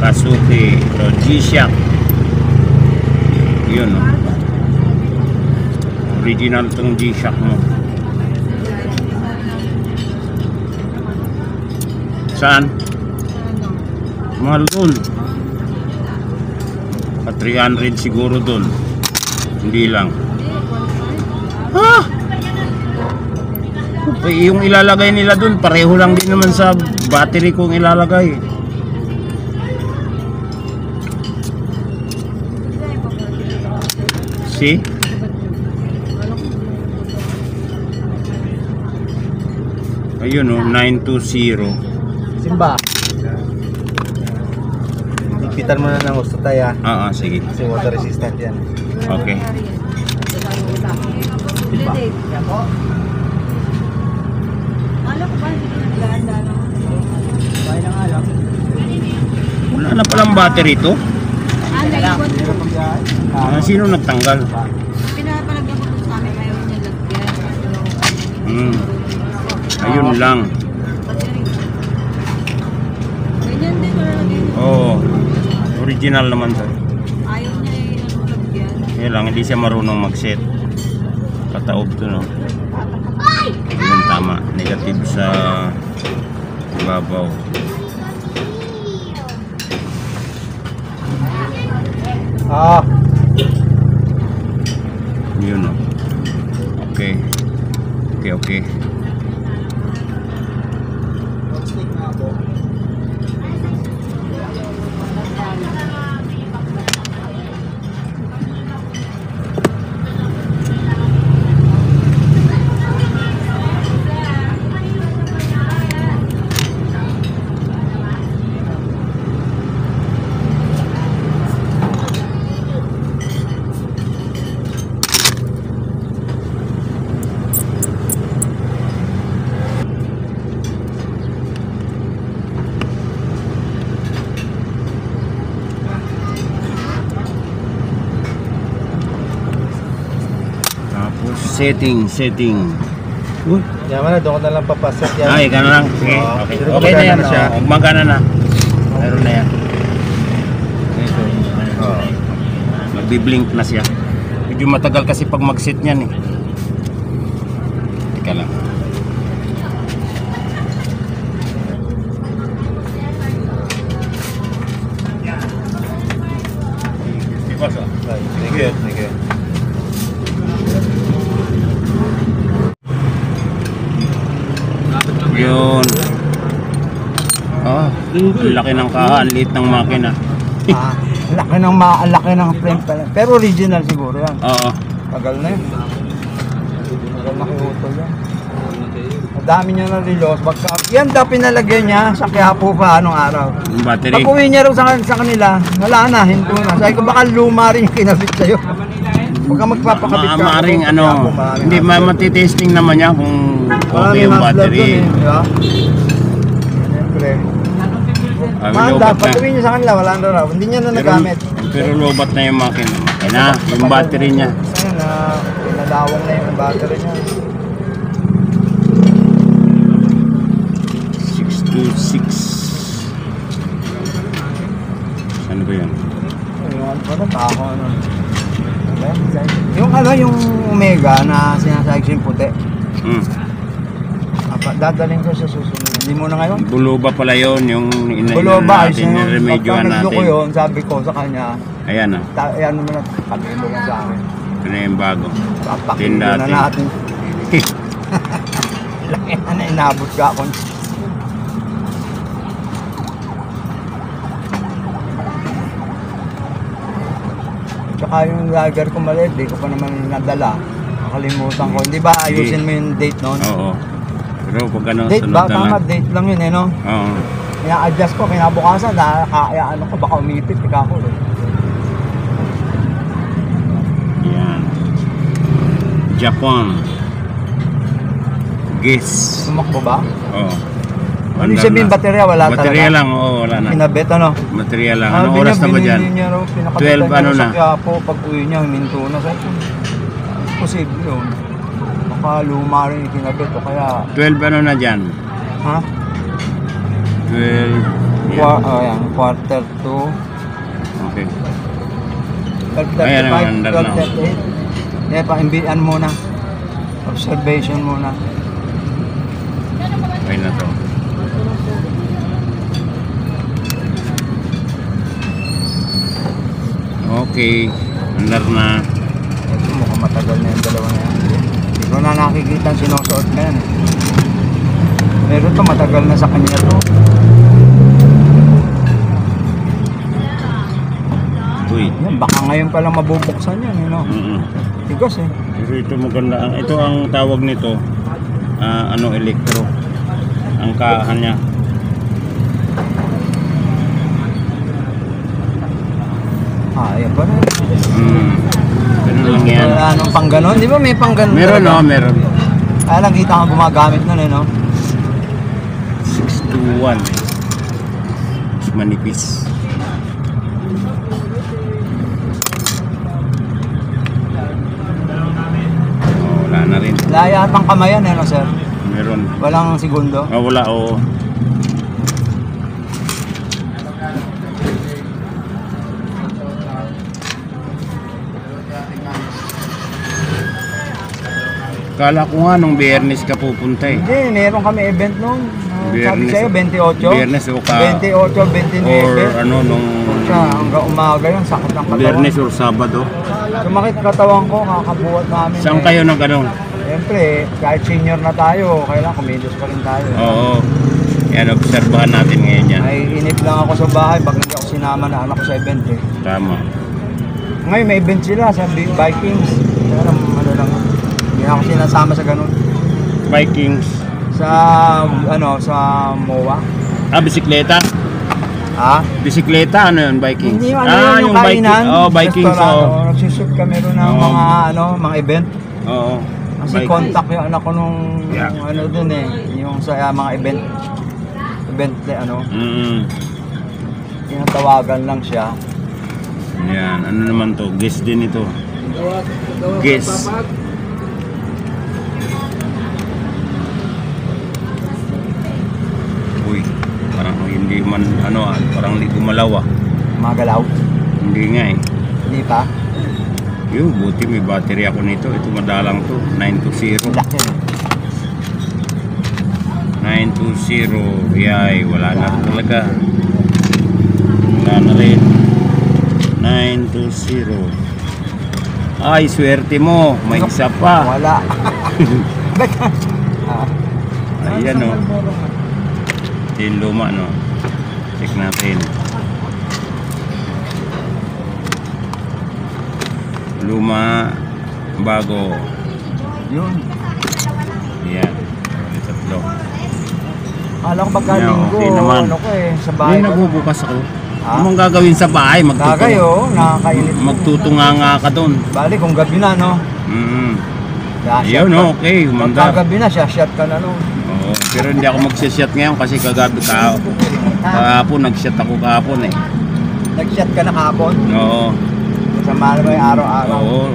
Kasuki. So, G-Shock. Yun, no? Original tong G-Shock mo. Saan? Mahal dun. 300 siguro dun. Hindi lang. Ha? Yung ilalagay nila dun, pareho lang din naman sa battery kong ilalagay. See? Ayun o, 920. Simba. Ipitan mo na ng gusto tayo. Oo, sige. Kasi water resistant yan. Okay. Simba. Wala na palang battery to. Sino nagtanggal? Pinapalagyan ko sa amin, ayaw niya lagyan. Ayun lang. Ganyan din, wala lagyan niya. Oo. Original naman to. Ayaw niya lagyan. Kaya lang, hindi siya marunong mag-set. Pataob to, no? Ayun, tama. Negative sa ibabaw. Ah. Yun, no? Okay. Okay. Setting. Uy. Yaman na, doon ko na lang papasok yan. Ay, gano'n lang. Sige. Okay. Pero Okay na magana yan. na siya. Magana na. Meron na yan. Magbiblink na siya. Medyo matagal kasi pag mag-set niyan eh. Teka lang. Thank you. Yun. Laki ng kaha, liit ng makina. Laki ng frame pala. Pero original siguro yan. Oo. Tagal na yun. Tagal na kiutol yan. Ang dami niya na relos. Yan daw pinalagyan niya sa Quiapo pa anong araw. Yung battery. Pag uwi niya raw sa kanila, wala na, hinto na. Sabi ko baka luma rin yung kinabit sa'yo. Huwag ka magpapakabit ka. Maaring ano, hindi matitesting naman niya kung okay yung battery. Siyempre. Lobat Pag na. uwi niya sa kanila, wala na raw. Hindi niya na nagamit. Pero lobat na yung makina. Yung battery niya. Ayun na, pinalawang na yung battery niya. 626. Ano ba yun? Yung ano pa na, tako ano. Yung Omega na sinasabi yung puti. Dadaling ko sa susunod. Hindi mo na ngayon? Buloba pala yun, yung Buloba, remedyohan natin. ko yun, sabi ko sa kanya, ayan na. ayan naman na, sabihin mo lang sa akin. Ito na yung bago. Papakin na natin. Laki na inabot ka ako. Tsaka yung lager ko maliit, di ko pa naman nadala. Nakalimutan ko. Hindi ba ayusin mo yung date noon? Oo. Pero pag ano, Date sunod ba? na Tama, lang. date lang yun eh, no? Oo. Kaya adjust ko, kinabukasan, kaya ano ko, baka umipit, ika ko eh. Yan. Japan. Guess. Sumakbo ba? Oo. Ano yung sabihin, baterya? Wala talaga? Baterya lang, oo, wala na. Pinabit, ano? Baterya lang. Anong oras na ba dyan? 12 ano na? Kaya po, pag uwi niya, huminto na. Posible yun. Baka luma rin yung kinabit o kaya... 12 ano na dyan? Ha? 12. Ayan, quarter to Okay. 12:35, Ayan ang under na. 12:38. Pa-imbian muna. Observation muna. Okay na to. Okay. Under na. Ito mukhang matagal na yung dalawa na yan. Hindi ko na nakikita ang sinusuot na yan. Pero ito matagal na sa kanya to. Uy. Yan, baka ngayon pa lang mabubuksan yan. Tigas eh. Pero ito maganda. Ito ang tawag nito. Elektro. Ang kahan niya. Ayan pa na. Ganun lang yan. Wala nung pang ganon. Di ba may pang ganon? Meron talaga? meron. Lang kita ka gumagamit nun eh, no? 621. Mas manipis. Wala na rin. Laya atang kamayan eh, no, sir? Meron. Walang segundo. Wala, oo. Kala ko nga nung Biyernes ka pupunta eh. Hindi, meron kami event noon. Sabi Biyernes, sa'yo, 28. Biyernes o 28, 29. or ano nung Siya, hanggang umaga yun, sakit ng katawan. Biyernes or Sabado. Sumakit katawan ko, kakabuhat namin. Saan kayo nang ganun? Siyempre, kahit senior na tayo, kailangan kumilos pa rin tayo. Oo. Yan, obserbahan natin ngayon yan. Ay, inip lang ako sa bahay pag hindi ako sinama na anak ko sa event eh. Tama. Ngayon may event sila sa Vikings. Kaya ano lang, hindi ako sinasama sa ganun. Vikings. Sa, sa MOA. Bisikleta? Ha? Bisikleta, ano yun? Vikings? Hindi, yung kainan. Vikings. Restaurant. Nagsushoot kami ron ng mga event. Oo. Kasi Vikings. contact yung anak ko nung, Yeah. dun eh. Yung sa mga event. Event tinatawagan lang siya. Yan, ano naman to? Guess din ito. Guess. Uy, parang hindi man, parang hindi gumalaw ah. Mga galaw. Hindi nga eh. Hindi pa. Yung buti may battery ako nito. Ito madalang to. 920. Laki eh. 920. Yay, wala na talaga. Wala na rin. 920. Ay, swerte mo. May isa pa. Wala. Ayan o. Ito yung luma, no? Check natin. Luma, bago. Yun. Ayan. Tatlo. Kala ko pagka Yeah, linggo, okay naman. sa bahay. Hindi nagbubukas ako. Ha? Anong gagawin sa bahay? Kagayo, nakakainit. Magtutunganga ka doon. Bali kung gabi na, no? Yun, no? Okay, humanda. Pagkagabi na, shot ka na, no? Oo, pero hindi ako magsisyat ngayon kasi kahapon nag-shot ako kahapon eh. Nag-shot ka na kahapon? Oo. Kasama na ba yung araw-araw? Oo,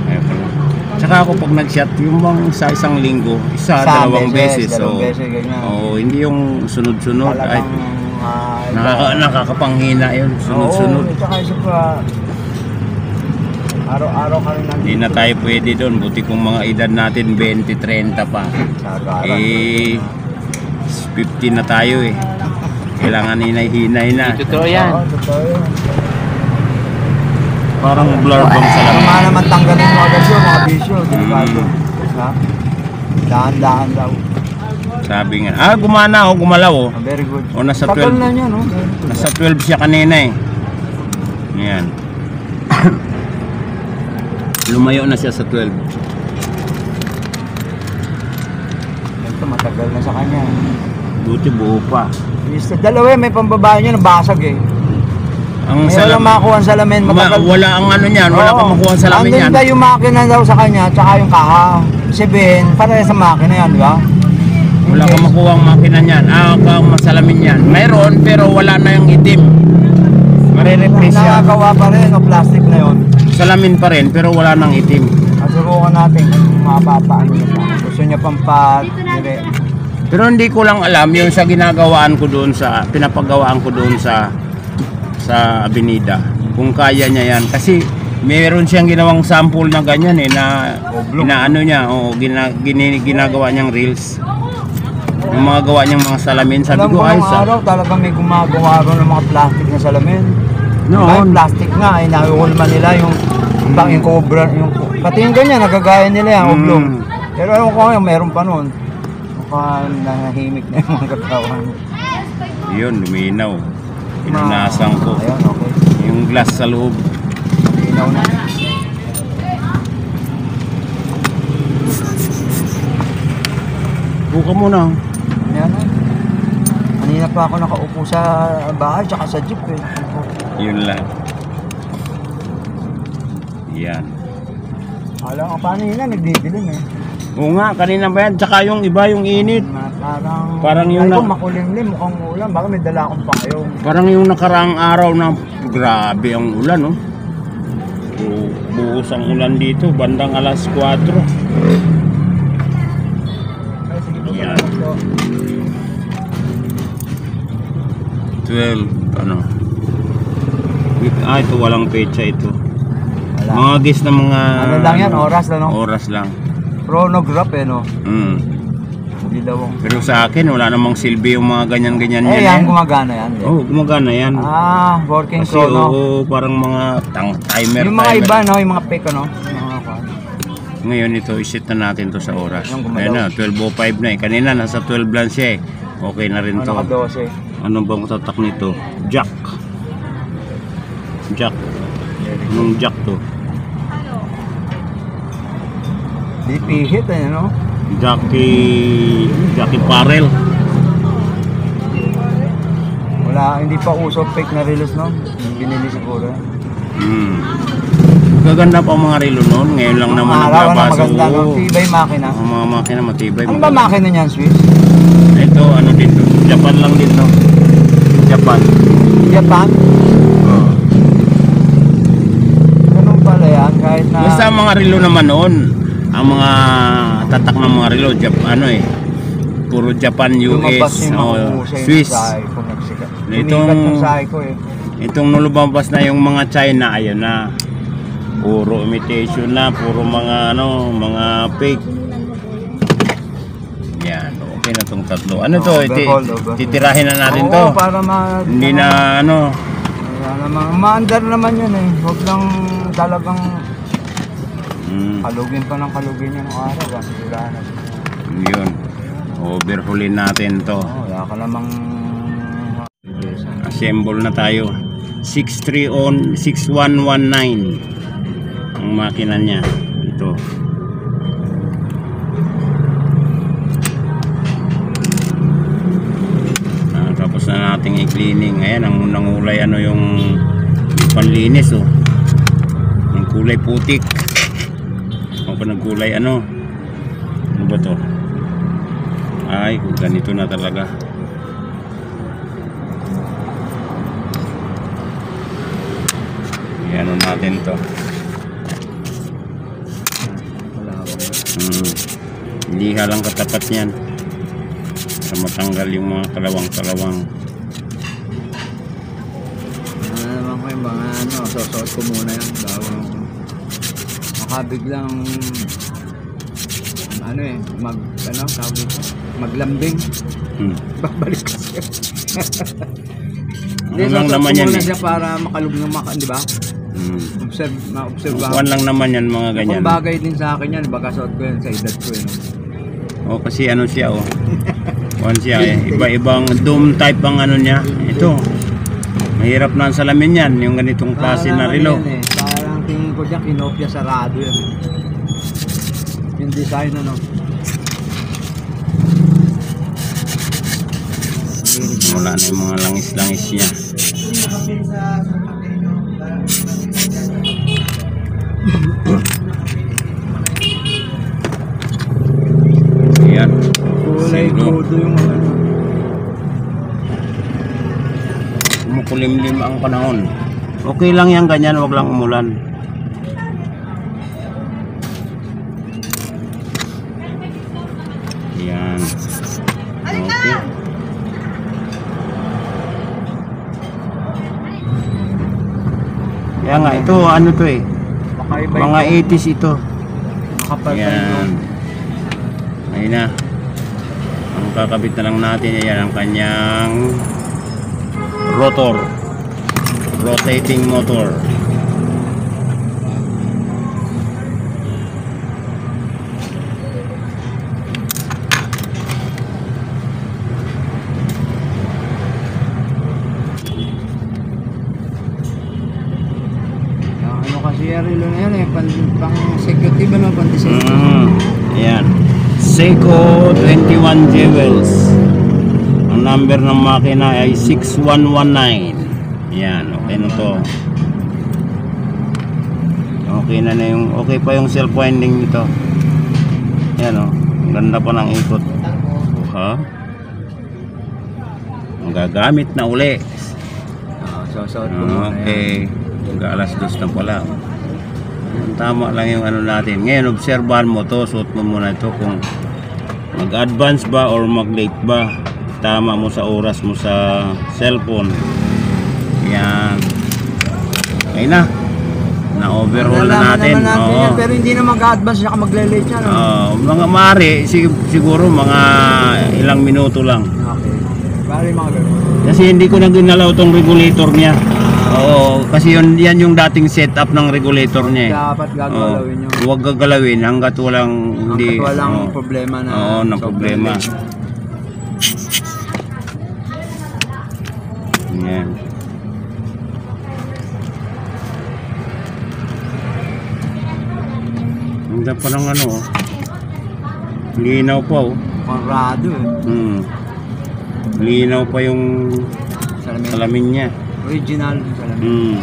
ayoko na. Tsaka ako pag nag-shot, yung bang sa isang linggo, dalawang beses. Dalawang beses, ganyan. Oo, hindi yung sunod-sunod. Ay, Talagang, nakakapanghina yun, sunod-sunod. Oo, tsaka isa pa, araw-araw ka rin nandito. Hindi na tayo pwede doon, buti kung mga edad natin 20-30 pa. Sagaran. 50 na tayo eh. Kailangan hinay-hinay na. Totoo yan. Oo, totoo yun. Parang blur bang sa Tama laman. naman tanggalin mo agad yun, mga bisyo. Delikado. Ha? Dahan-dahan daw. Sabi nga, gumana o, gumalaw o. Very good. O nasa Tagal 12. na niya, no? Very good. Nasa 12 siya kanina eh. Yan. Lumayo na siya sa 12. Ito, matagal na sa kanya. Buti buo pa. Mr. Dalawa, may pambabae niya, nabasag eh. Ang May walang makuha ang salamin, matagal. wala ang ano niyan, wala kang makuha ang salamin Andun yan. daw yung makina daw sa kanya, tsaka yung kaha. Sabihin, para sa makina yan, di ba? Wala kang makuha ang makina niyan. Kang masalamin yan. Mayroon pero wala na yung itim. Mare-replace yan. Nakagawa pa rin, o plastic na yun. Salamin pa rin pero wala nang itim. Asubukan natin kung mapapaano niya pa. Gusto niya pang pa-dire. Pero hindi ko lang alam yung sa ginagawaan ko doon sa pinapagawaan ko doon sa Avenida. Kung kaya niya yan kasi meron siyang ginawang sample na ganyan na inaano niya o ginagawa niyang reels. Yung mga gawa niyang mga salamin, sabi Alam ko ko ay nung araw talaga may gumagawa ron ng mga plastic na salamin. noon. Yung plastic nga ay nahuhulma nila yung yung cobra, yung pati yung ganyan nagagaya nila yan, oblong. Pero ewan ko ngayon, meron pa noon. Mukhang nahimik na yung mga katawan. Yun, luminaw. Pinunasan ko. Ayun, okay. Yung glass sa loob. Luminaw na. Buka muna. Yan na. Kanina pa ako nakaupo sa bahay tsaka sa jeep eh. Yun lang. Yan. Alam ko paano yun na, nagdidilim eh. Oo nga, kanina ba yan? Tsaka yung iba, yung init. Parang yung ay, na- kung makulimlim, mukhang ulan. Baka may dala akong payong. Parang yung nakaraang araw na grabe ang ulan, no? Buhos ang ulan dito, bandang alas 4. Ay, sige po. Yan. 12, ano? Ito walang pecha ito. Wala. Mga guess na mga... Ano lang yan, oras lang, no? Oras lang. Chronograph eh, no? Dilawang. Pero sa akin, wala namang silbi yung mga ganyan-ganyan Eh, yan. yan, gumagana yan. Oo, gumagana yan. Working Kasi chrono. oo, parang mga timer. Yung mga iba, no? Yung mga pick, ano? Mga kwan. Ngayon ito, isit na natin to sa oras. Yung gumalaw. Ayan na, 12:05 na eh. Kanina, nasa 12 lang siya eh. Okay na rin to. Naka 12. Ano bang tatak nito? Jack. Jack. Anong jack to? Di pihit eh, no? Jackie Parrell. Wala, hindi pa uso fake na release, no? Binili siguro. Gaganda pa ang mga relo noon. Ngayon lang naman Araw na nagbabasa. maganda, no? Oo. Tibay makina. Ang mga makina matibay. Ano ba makina niyan, Swiss? Ito, ano dito? Japan lang dito. Japan. Japan? Oo. Ganun pala yan, kahit na... Basta ang mga relo naman noon, ang mga tatak ng mga relo, ano eh, puro Japan, lumabas US, yung mga oh, husay Swiss. ng sahay ko, nagsikat. Itong- Sumikat yung sahay ko eh. Itong nulubabas na yung mga China, ayun na. Puro imitation na, puro mga ano, mga fake. Yan, okay na tong tatlo. Ano to? Overhaul. Titirahin na natin Oo, to. para ma... Hindi na ano. Wala namang, maandar naman yun eh. Huwag lang talagang kalugin pa ng kalugin yung araw. Kasi wala na. Yun. Overhaulin natin to. Wala ka namang... Assemble na tayo. 6119 ang makina niya. Ito. Tapos na nating i-cleaning. Ayan, ang nangulay ano yung panlinis oh. Ang kulay putik. Ang panagkulay ano. Ano ba to? Ay, ganito na talaga. Ano natin to. Liha lang katapat niyan para matanggal yung mga kalawang-kalawang. Naman ko yung mga ano, sosot ko muna yan. Bawang makabiglang ano eh, maglambing. Babalik kasi. Ano lang naman yan eh. Siya para makalug ng di ba? Ma-observe Kuwan lang naman yan mga ganyan. Kung bagay din sa akin yan, baka suot ko yan sa edad ko yun. O kasi ano siya oh. Kuwan siya eh. Iba-ibang dome type ang ano niya. Ito. Mahirap na ang salamin yan. Yung ganitong klase na relo. Yan, eh. Parang tingin ko dyan, kinopya sarado yan. Yung design ano. Wala na yung mga langis-langis niya. Ayan. Kulay gudo yung mga ano. Kumukulimlim ang panahon. Okay lang yan ganyan, wag lang umulan. Ayan. ito, ano to eh. Baka iba Mga 80s ito. Makapal pa Yan. yun. Ayun na. Ang kakabit na lang natin, yan ang kanyang rotor. Rotating motor. Ano kasi relo na yan eh, pang executive ano, pang design. Ayan. Seiko 21 Jewels. Ang number ng makina ay 6119. Ayan, okay na to. Okay na yung, okay pa yung self-winding nito. Ayan o, ang ganda pa ng ikot. Ha? Ang gagamit na uli. So, muna yan. Okay. Alas 2 na pala. Tama lang yung ano natin. Ngayon, obserbahan mo to. Suot mo muna ito kung mag-advance ba or mag-late ba. Tama mo sa oras mo sa cellphone. Yan. Okay na. Na-overhaul na natin. Naman yan, pero hindi na mag-advance na mag-late yan. Mga mari, siguro mga ilang minuto lang. Okay. Bali mga ganun. Kasi hindi ko na ginalaw tong regulator niya. Oo, kasi yan yung dating setup ng regulator niya eh. Dapat gagalawin yun. Huwag gagalawin hanggat walang hindi. Hanggat walang problema na. Oo, na problema. Yan. Handa pa ng ano oh. Linaw pa oh. Conrado eh. Linaw pa yung salamin niya. Original yung salamin.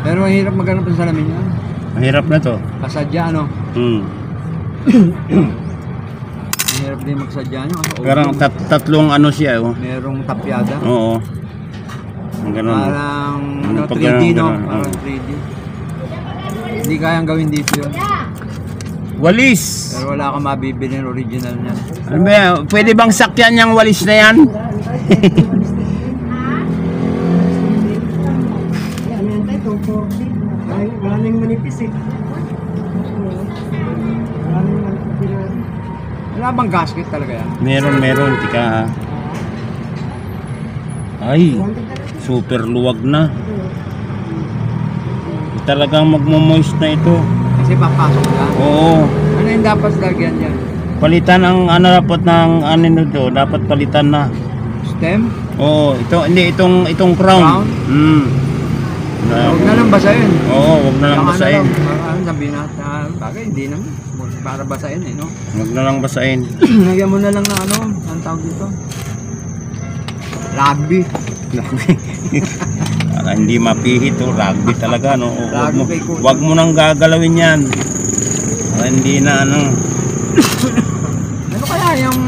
Pero mahirap maghanap ng salamin yan. Mahirap na to. Kasadya ano. Mahirap din magsadya nyo. Parang tatlong ano siya oh. Merong tapyada. Oo. Ang ganun. Parang ano, Pag 3D no? ganun, Parang 3D. Hindi kayang gawin dito yun. Walis! Pero wala kang mabibili ng original niya. Ano ba yan? Pwede bang sakyan yung walis na yan? Maraming manipis eh. Wala bang gasket talaga yan? Meron. Tika ha. Ay, super luwag na. Talagang magmo-moist na ito. Kasi papasok yan. Oo. Ano yung dapat lagyan yan? Palitan ang ano dapat ng ano nito, dapat palitan na. Stem? Oo, itong crown. Huwag na lang basahin. Oo, wag na lang basahin. Ano sabihin natin? Bagay, hindi naman. Para basahin eh, no? Wag na lang basahin. Lagyan mo na lang ng ano, ang tawag dito. Rugby. Para hindi mapihit oh, rugby talaga no. Wag mo nang gagalawin 'yan. Para hindi na ano. Ano kaya yung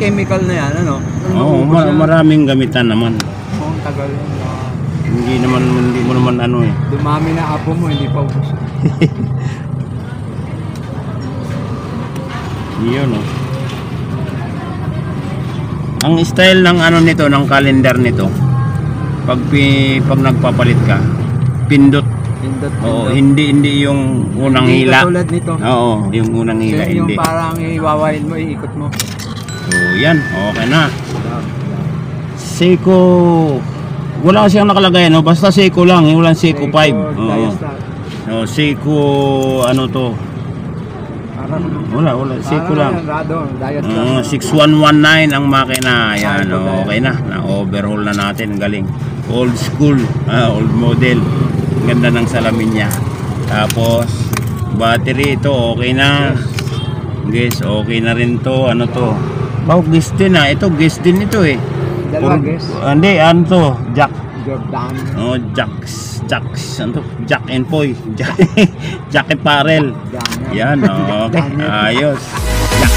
chemical na yan, ano? Oo, maraming gamitan naman. Ang tagal yun. Hindi mo naman ano eh. Dumami na apo mo, hindi pa ubos. Yun oh. Ang style ng ano nito, ng calendar nito. Pag nagpapalit ka, pindot. Oo, hindi yung unang hindi hila. Katulad nito. Oo, yung unang hila Kasi yung hindi. parang iwawain mo, iikot mo. So, yan, okay na. Seiko. Wala kasi ang nakalagay, no? Basta Seiko lang, walang Seiko 5. Oo. Diastar. No, Seiko ano to? Wala, Seiko lang. Rado, Diastar. 6119 ang makina. Ayan, okay na. Na-overhaul na natin. Galing. Old school. Old model. Ganda ng salamin niya. Tapos, battery ito, okay na. Guys, okay na rin to. Ano to? Gas din ah. Ito, gas din ito eh. Dalawa guys. Hindi, ano to? Jack. Jordan. Oh, Jacks. Ano to? Jack and Poy. Jack and Parel. Yan, okay. Ayos. Jack.